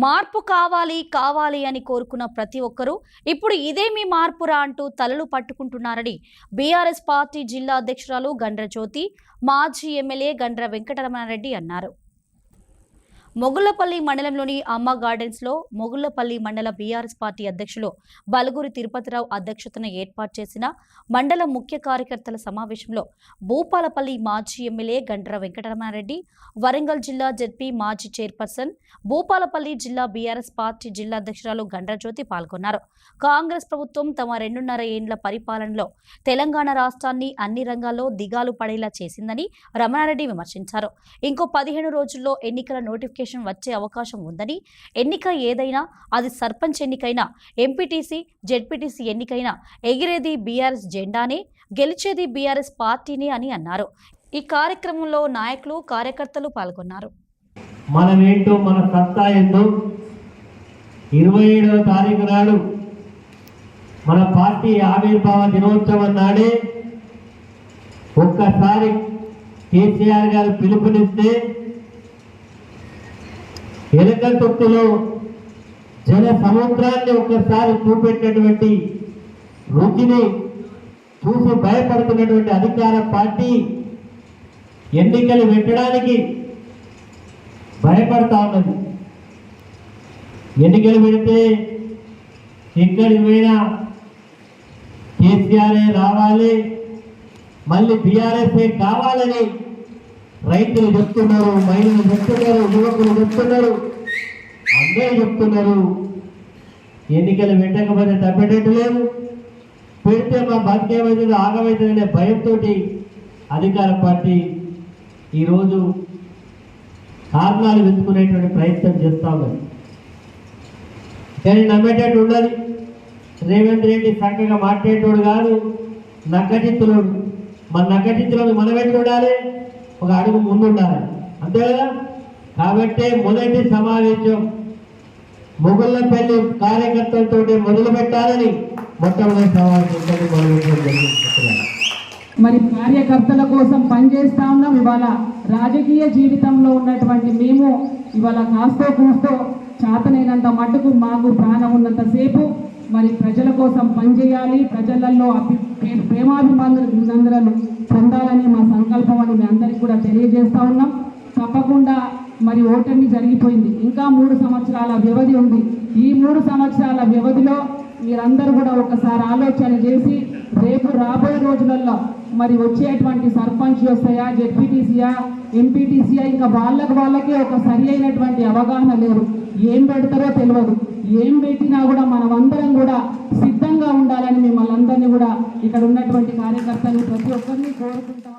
మార్పు కావాలి కావాలి అని కోరుకున్న ప్రతి ఒక్కరూ ఇప్పుడు ఇదే మీ మార్పురా అంటూ తలలు పట్టుకుంటున్నారని బీఆర్ఎస్ పార్టీ జిల్లా అధ్యక్షురాలు గండ్ర జ్యోతి, మాజీ ఎమ్మెల్యే గండ్ర వెంకటరమణారెడ్డి అన్నారు. మొగుళ్లపల్లి మండలంలోని అమ్మ గార్డెన్స్ లో మొగుళ్లపల్లి మండల బీఆర్ఎస్ పార్టీ అధ్యక్షులు బలుగురి తిరుపతిరావు అధ్యక్షతన ఏర్పాటు చేసిన మండల ముఖ్య కార్యకర్తల సమావేశంలో భూపాలపల్లి మాజీ ఎమ్మెల్యే గండ్ర వెంకటరమణారెడ్డి, వరంగల్ జిల్లా జెడ్పీ మాజీ చైర్పర్సన్, భూపాలపల్లి జిల్లా బీఆర్ఎస్ పార్టీ జిల్లా అధ్యక్షురాలు గండ్ర జ్యోతి పాల్గొన్నారు. కాంగ్రెస్ ప్రభుత్వం తమ 2.5 ఏండ్ల పరిపాలనలో తెలంగాణ రాష్ట్రాన్ని అన్ని రంగాల్లో దిగాలు పడేలా చేసిందని రమణారెడ్డి విమర్శించారు. ఇంకో 15 రోజుల్లో ఎన్నికల నోటిఫికేషన్ వచ్చే అవకాశం ఉందని, ఎన్నిక ఏదైనా అది సర్పంచ్ ఎన్నికైనా, ఎంపీటీసీ, జెడ్పీటీసీ ఎన్నికైనా ఎగిరేది బీఆర్ఎస్ జెండానే, గెలిచేది బీఆర్ఎస్ పార్టీనే అని అన్నారు. ఈ కార్యక్రమంలో నాయకులు, కార్యకర్తలు పాల్గొన్నారు. మనమేంటో మన సత్తా ఏందో 27వ తారీఖు నాడు మన పార్టీ ఆవిర్భావ దినోత్సవం నాడే ఒక్కసారి కేసీఆర్ గారు పిలుపునిస్తే ఎలక తొట్టులో జన సముద్రాన్ని ఒక్కసారి చూపెట్టినటువంటి రుచిని చూసి భయపడుతున్నటువంటి అధికార పార్టీ ఎన్నికలు పెట్టడానికి భయపడతా ఉన్నది. ఎన్నికలు పెడితే ఎక్కడికి పోయినా కేసీఆర్ఏ రావాలి, మళ్ళీ బీఆర్ఎస్ఏ కావాలని రైతులు చెప్తున్నారు, మహిళలు చెప్తున్నారు, యువకులు చెప్తున్నారు, అందరూ చెప్తున్నారు. ఎన్నికలు పెట్టకపోతే తప్పేటట్టు లేదు, పెడితే మా బతికేమవుతుంది, ఆగమవుతుందనే భయంతో అధికార పార్టీ ఈరోజు కారణాలు వెతుకునేటువంటి ప్రయత్నం చేస్తా ఉన్నది. కానీ నమ్మేటట్టు ఉండాలి. రేవంత్ రెడ్డి చక్కగా మాట్లాడేటోడు కాదు, నక్కచిత్తులోడు. మన నక్కచిత్తులోడు మనం ఎట్లా ఉండాలి, ఒక అడుగు ముందు ఉండాలి, అంతే కదా. కాబట్టి మొదటి సమావేశం మొగుళ్లపల్లి కార్యకర్తలతో మొదలు పెట్టాలని మొట్టమొదటి సమావేశం మొదలుపెట్టారు. మరి కార్యకర్తల కోసం పనిచేస్తా ఉన్నాం. ఇవాళ రాజకీయ జీవితంలో ఉన్నటువంటి మేము ఇవాళ కాస్తో కూస్తో చేతనైనంత మట్టుకు మాకు ప్రాణం ఉన్నంతసేపు మరి ప్రజల కోసం పనిచేయాలి, ప్రజలలో ప్రేమాభిమానులను పొందాలని మా సంకల్పం అని మీ అందరికీ కూడా తెలియజేస్తా ఉన్నాం. తప్పకుండా మరి ఓటమి జరిగిపోయింది, ఇంకా 3 సంవత్సరాల వ్యవధి ఉంది. ఈ 3 సంవత్సరాల వ్యవధిలో మీరందరూ కూడా ఒకసారి ఆలోచన చేసి రేపు రాబోయే రోజులలో మరి వచ్చేటువంటి సర్పంచ్ వస్తాయా, జెడ్పీటీసీయా, ఎంపీటీసీయా, ఇంకా వాళ్ళకే ఒక సరి అయినటువంటి అవగాహన లేదు. ఏం పెడతారో తెలియదు. ఏం పెట్టినా కూడా మనమందరం కూడా సిద్ధంగా ఉండాలని మిమ్మల్ని అందరినీ కూడా ఇక్కడ ఉన్నటువంటి కార్యకర్తలు ప్రతి ఒక్కరిని కోరుకుంటాం.